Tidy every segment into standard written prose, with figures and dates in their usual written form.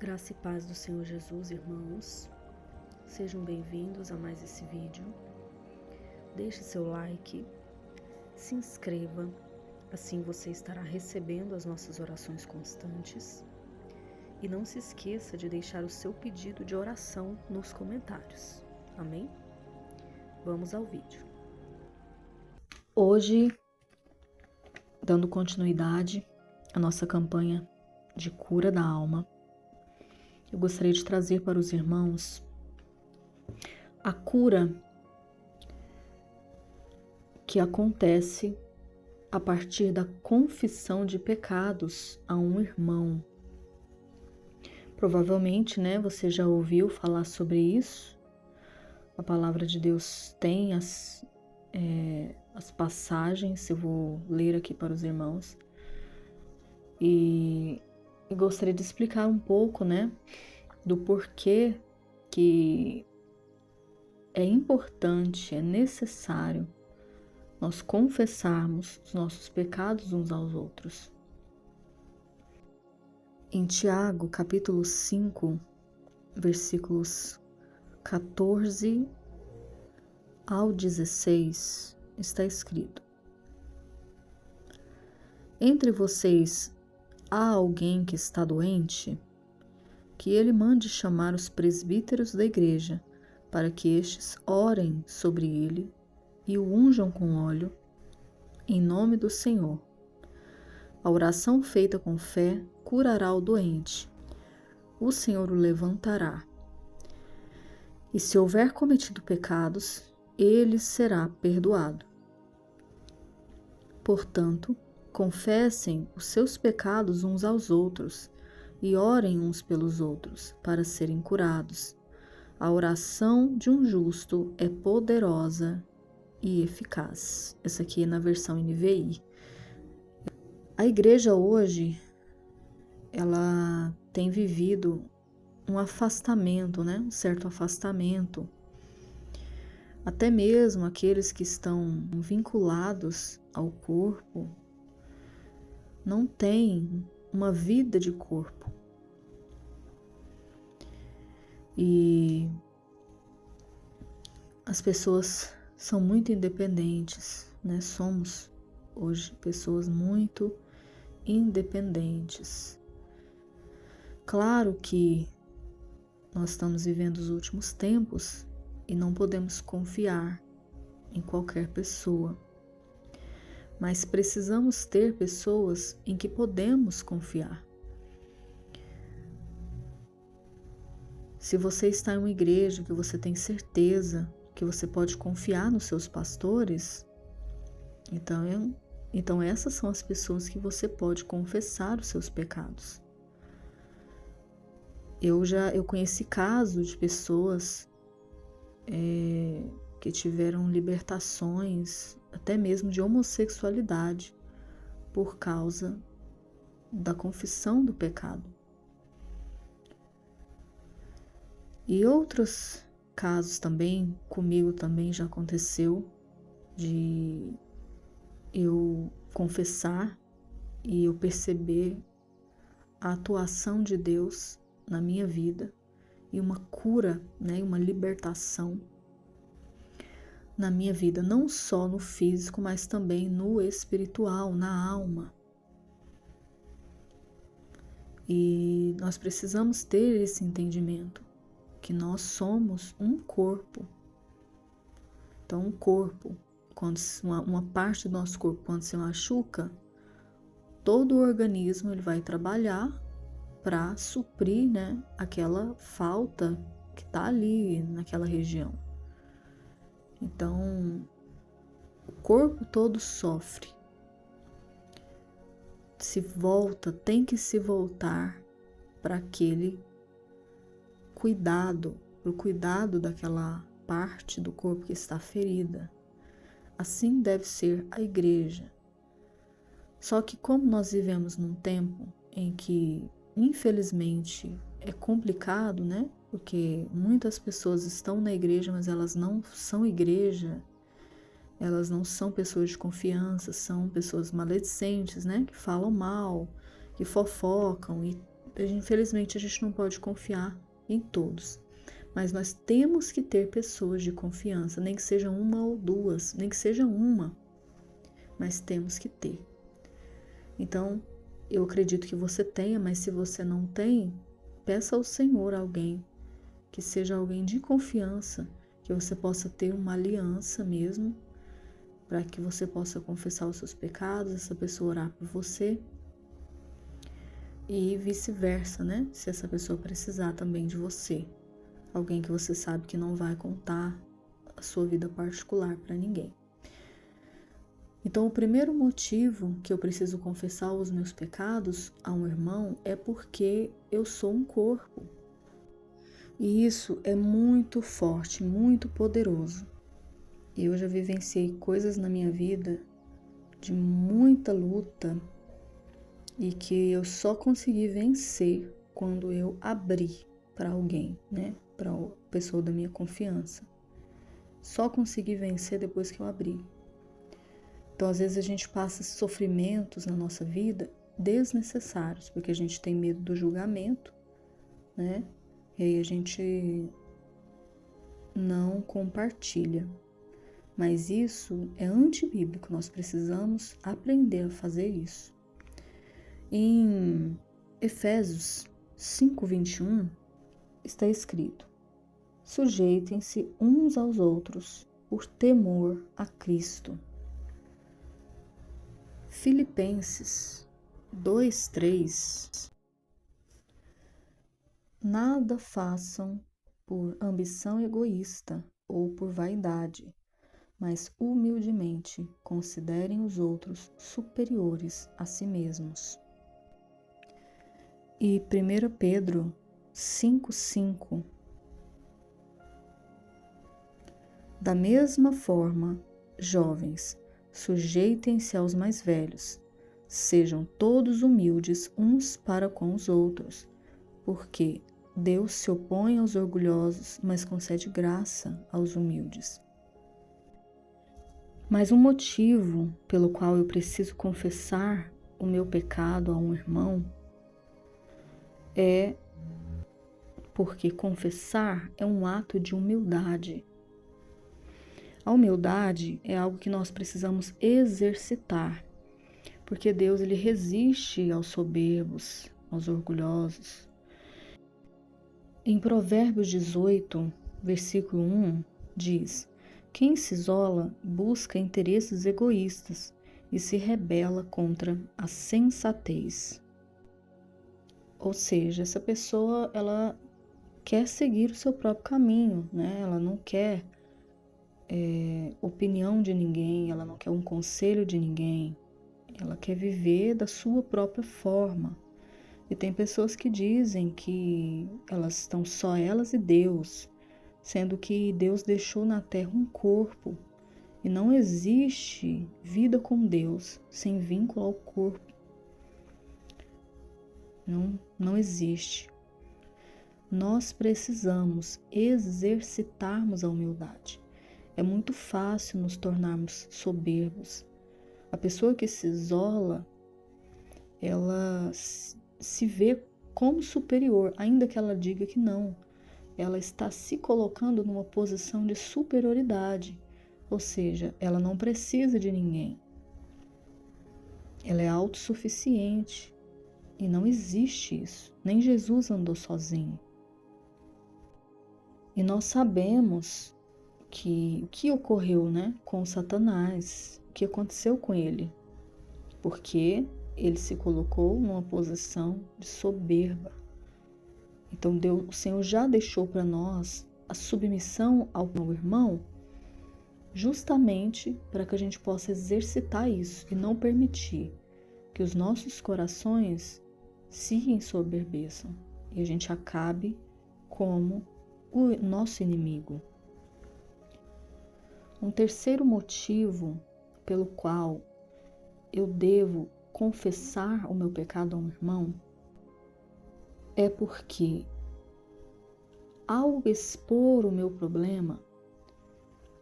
Graça e paz do Senhor Jesus, irmãos. Sejam bem-vindos a mais esse vídeo. Deixe seu like, se inscreva, assim você estará recebendo as nossas orações constantes. E não se esqueça de deixar o seu pedido de oração nos comentários. Amém? Vamos ao vídeo. Hoje, dando continuidade à nossa campanha de cura da alma, eu gostaria de trazer para os irmãos a cura que acontece a partir da confissão de pecados a um irmão. Provavelmente, você já ouviu falar sobre isso. A palavra de Deus tem as passagens, eu vou ler aqui para os irmãos. E gostaria de explicar um pouco, do porquê que é importante, é necessário nós confessarmos os nossos pecados uns aos outros. Em Tiago, capítulo 5, versículos 14 ao 16, está escrito: Entre vocês há alguém que está doente? Que ele mande chamar os presbíteros da igreja, para que estes orem sobre ele e o unjam com óleo, em nome do Senhor. A oração feita com fé curará o doente. O Senhor o levantará. E se houver cometido pecados, ele será perdoado. Portanto, confessem os seus pecados uns aos outros e orem uns pelos outros para serem curados. A oração de um justo é poderosa e eficaz. Essa aqui é na versão NVI. A igreja hoje, ela tem vivido um afastamento, um certo afastamento. Até mesmo aqueles que estão vinculados ao corpo não têm uma vida de corpo. E as pessoas são muito independentes, Somos hoje pessoas muito independentes. Claro que nós estamos vivendo os últimos tempos e não podemos confiar em qualquer pessoa. Mas precisamos ter pessoas em que podemos confiar. Se você está em uma igreja que você tem certeza que você pode confiar nos seus pastores, então essas são as pessoas que você pode confessar os seus pecados. Eu conheci casos de pessoas que tiveram libertações, até mesmo de homossexualidade, por causa da confissão do pecado. E outros casos também, comigo também já aconteceu, de eu confessar e eu perceber a atuação de Deus na minha vida e uma cura, uma libertação na minha vida, não só no físico, mas também no espiritual, na alma. E nós precisamos ter esse entendimento, que nós somos um corpo. Então, um corpo, quando uma parte do nosso corpo, quando se machuca, todo o organismo ele vai trabalhar para suprir, aquela falta que está ali naquela região. Então, o corpo todo sofre. Tem que se voltar para aquele cuidado, para o cuidado daquela parte do corpo que está ferida. Assim deve ser a igreja. Só que como nós vivemos num tempo em que, infelizmente, é complicado, Porque muitas pessoas estão na igreja, mas elas não são igreja, elas não são pessoas de confiança, são pessoas maledicentes, que falam mal, que fofocam e Infelizmente, a gente não pode confiar em todos, mas nós temos que ter pessoas de confiança, nem que seja uma ou duas, nem que seja uma, mas temos que ter. Então, eu acredito que você tenha, mas se você não tem, peça ao Senhor alguém, que seja alguém de confiança, que você possa ter uma aliança mesmo, para que você possa confessar os seus pecados, essa pessoa orar por você e vice-versa, né? Se essa pessoa precisar também de você, alguém que você sabe que não vai contar a sua vida particular para ninguém. Então, o primeiro motivo que eu preciso confessar os meus pecados a um irmão é porque eu sou um corpo. E isso é muito forte, muito poderoso. Eu já vivenciei coisas na minha vida de muita luta e que eu só consegui vencer quando eu abri para alguém, né? Para a pessoa da minha confiança. Só consegui vencer depois que eu abri. Então, às vezes a gente passa sofrimentos na nossa vida desnecessários, porque a gente tem medo do julgamento, né? E aí a gente não compartilha. Mas isso é antibíblico, nós precisamos aprender a fazer isso. Em Efésios 5:21 está escrito: sujeitem-se uns aos outros por temor a Cristo. Filipenses 2:3 nada façam por ambição egoísta ou por vaidade, mas humildemente considerem os outros superiores a si mesmos. E 1 Pedro 5:5 da mesma forma, jovens, sujeitem-se aos mais velhos, sejam todos humildes uns para com os outros, porque Deus se opõe aos orgulhosos, mas concede graça aos humildes. Mas um motivo pelo qual eu preciso confessar o meu pecado a um irmão é porque confessar é um ato de humildade. A humildade é algo que nós precisamos exercitar, porque Deus ele resiste aos soberbos, aos orgulhosos. Em Provérbios 18, versículo 1, diz: quem se isola busca interesses egoístas e se rebela contra a sensatez. Ou seja, essa pessoa ela quer seguir o seu próprio caminho, né? Ela não quer opinião de ninguém, ela não quer um conselho de ninguém, ela quer viver da sua própria forma. E tem pessoas que dizem que elas estão só elas e Deus, sendo que Deus deixou na terra um corpo e não existe vida com Deus sem vínculo ao corpo. Não existe. Nós precisamos exercitarmos a humildade. É muito fácil nos tornarmos soberbos. A pessoa que se isola, ela se vê como superior, ainda que ela diga que não. Ela está se colocando numa posição de superioridade, ou seja, ela não precisa de ninguém. Ela é autossuficiente e não existe isso. Nem Jesus andou sozinho. E nós sabemos que o que ocorreu, né, com Satanás, o que aconteceu com ele, porque ele se colocou numa posição de soberba. Então o Senhor já deixou para nós a submissão ao meu irmão, justamente para que a gente possa exercitar isso e não permitir que os nossos corações se ensoberbeçam e a gente acabe como o nosso inimigo. Um terceiro motivo pelo qual eu devo confessar o meu pecado a um irmão é porque, ao expor o meu problema,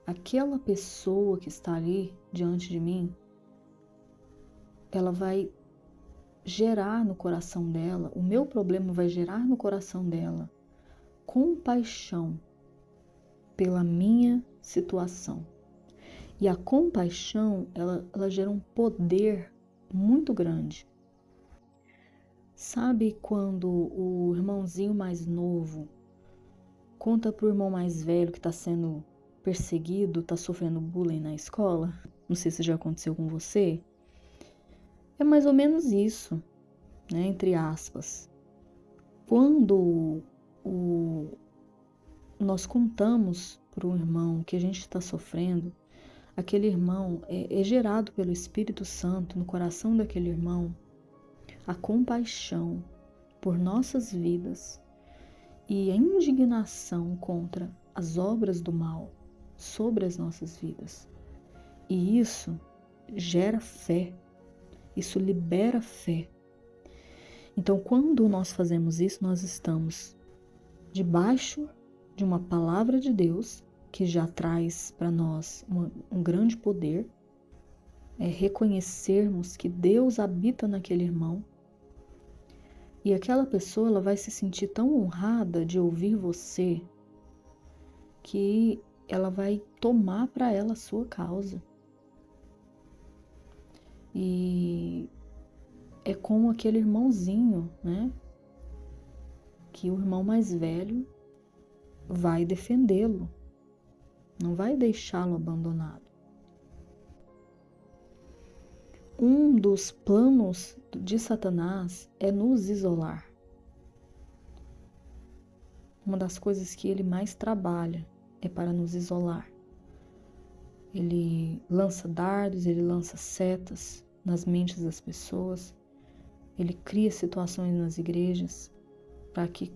aquela pessoa que está ali diante de mim, ela vai gerar no coração dela, o meu problema vai gerar no coração dela compaixão pela minha situação. E a compaixão, ela gera um poder muito grande. Sabe quando o irmãozinho mais novo conta pro irmão mais velho que está sendo perseguido, está sofrendo bullying na escola? Não sei se já aconteceu com você. É mais ou menos isso, né? Entre aspas. Quando nós contamos para o irmão que a gente está sofrendo, aquele irmão é gerado pelo Espírito Santo no coração daquele irmão a compaixão por nossas vidas e a indignação contra as obras do mal sobre as nossas vidas. E isso gera fé, isso libera fé. Então, quando nós fazemos isso, nós estamos debaixo de uma palavra de Deus que já traz para nós um grande poder, é reconhecermos que Deus habita naquele irmão. E aquela pessoa ela vai se sentir tão honrada de ouvir você que ela vai tomar para ela a sua causa. E é como aquele irmãozinho, né? Que o irmão mais velho vai defendê-lo, não vai deixá-lo abandonado. Um dos planos de Satanás é nos isolar. Uma das coisas que ele mais trabalha é para nos isolar. Ele lança dardos, ele lança setas nas mentes das pessoas, ele cria situações nas igrejas para que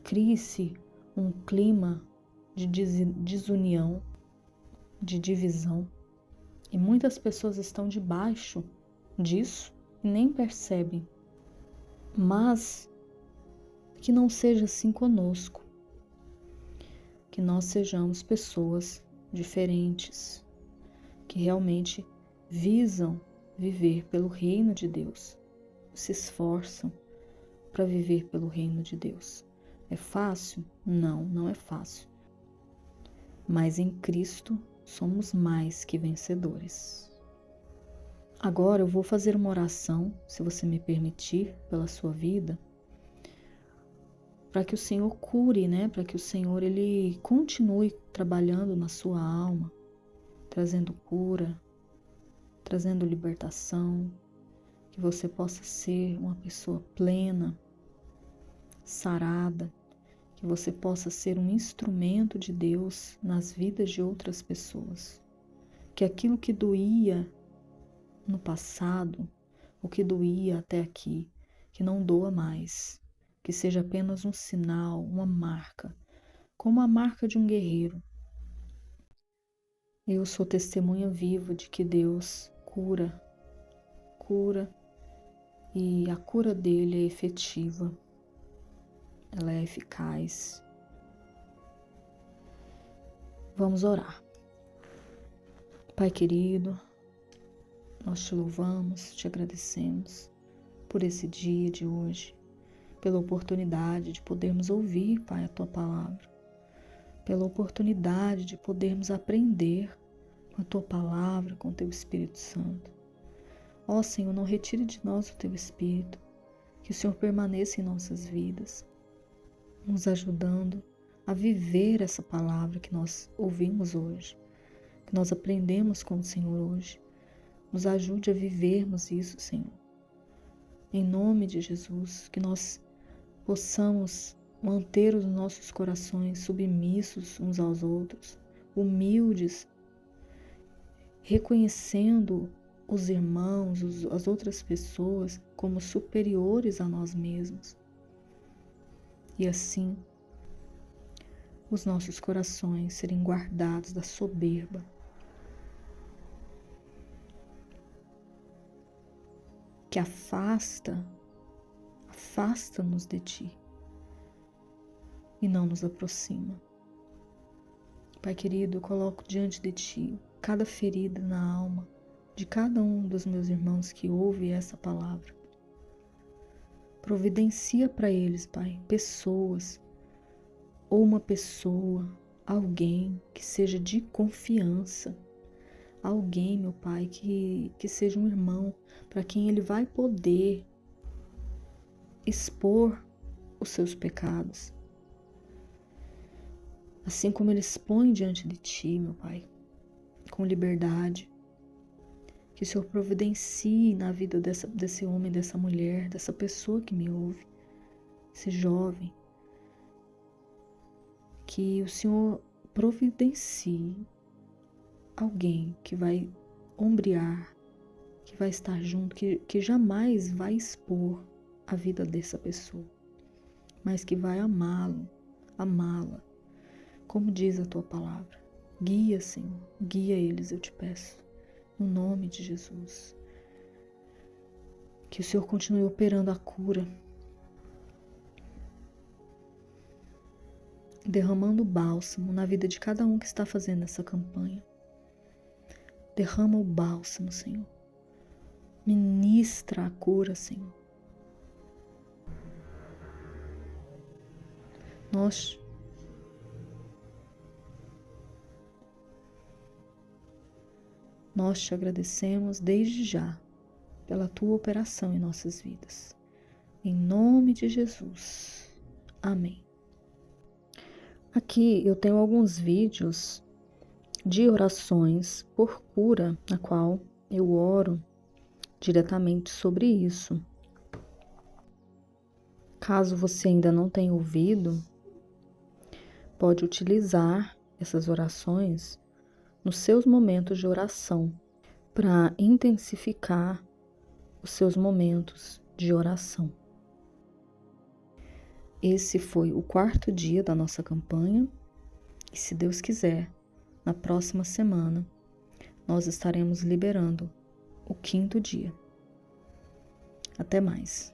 crie-se um clima de desunião, de divisão. E muitas pessoas estão debaixo disso e nem percebem. Mas que não seja assim conosco. Que nós sejamos pessoas diferentes, que realmente visam viver pelo reino de Deus, se esforçam para viver pelo reino de Deus. É fácil? Não, não é fácil. Mas em Cristo somos mais que vencedores. Agora eu vou fazer uma oração, se você me permitir, pela sua vida, para que o Senhor cure, né? Para que o Senhor ele continue trabalhando na sua alma, trazendo cura, trazendo libertação, que você possa ser uma pessoa plena, sarada, que você possa ser um instrumento de Deus nas vidas de outras pessoas. Que aquilo que doía no passado, o que doía até aqui, que não doa mais, que seja apenas um sinal, uma marca, como a marca de um guerreiro. Eu sou testemunha viva de que Deus cura, e a cura dele é efetiva. Ela é eficaz. Vamos orar. Pai querido, nós te louvamos, te agradecemos por esse dia de hoje, pela oportunidade de podermos ouvir, Pai, a Tua palavra, pela oportunidade de podermos aprender com a Tua palavra, com o Teu Espírito Santo. Ó Senhor, não retire de nós o Teu Espírito, que o Senhor permaneça em nossas vidas, nos ajudando a viver essa palavra que nós ouvimos hoje, que nós aprendemos com o Senhor hoje. Nos ajude a vivermos isso, Senhor. Em nome de Jesus, que nós possamos manter os nossos corações submissos uns aos outros, humildes, reconhecendo os irmãos, as outras pessoas como superiores a nós mesmos. E assim, os nossos corações serem guardados da soberba, que afasta-nos de Ti e não nos aproxima. Pai querido, eu coloco diante de Ti cada ferida na alma, de cada um dos meus irmãos que ouve essa palavra. Providencia para eles, Pai, pessoas, ou uma pessoa, alguém que seja de confiança, alguém, meu Pai, que seja um irmão para quem ele vai poder expor os seus pecados. Assim como ele expõe diante de Ti, meu Pai, com liberdade. Que o Senhor providencie na vida desse homem, dessa mulher, dessa pessoa que me ouve, esse jovem. Que o Senhor providencie alguém que vai ombrear, que vai estar junto, que jamais vai expor a vida dessa pessoa, mas que vai amá-lo, amá-la, como diz a Tua palavra. Guia, Senhor, guia eles, eu te peço, no nome de Jesus. Que o Senhor continue operando a cura, derramando bálsamo na vida de cada um que está fazendo essa campanha. Derrama o bálsamo, Senhor. Ministra a cura, Senhor. Nós te agradecemos desde já pela Tua operação em nossas vidas. Em nome de Jesus. Amém. Aqui eu tenho alguns vídeos de orações por cura, na qual eu oro diretamente sobre isso. Caso você ainda não tenha ouvido, pode utilizar essas orações nos seus momentos de oração para intensificar os seus momentos de oração. Esse foi o 4º dia da nossa campanha e, se Deus quiser, na próxima semana nós estaremos liberando o 5º dia. Até mais.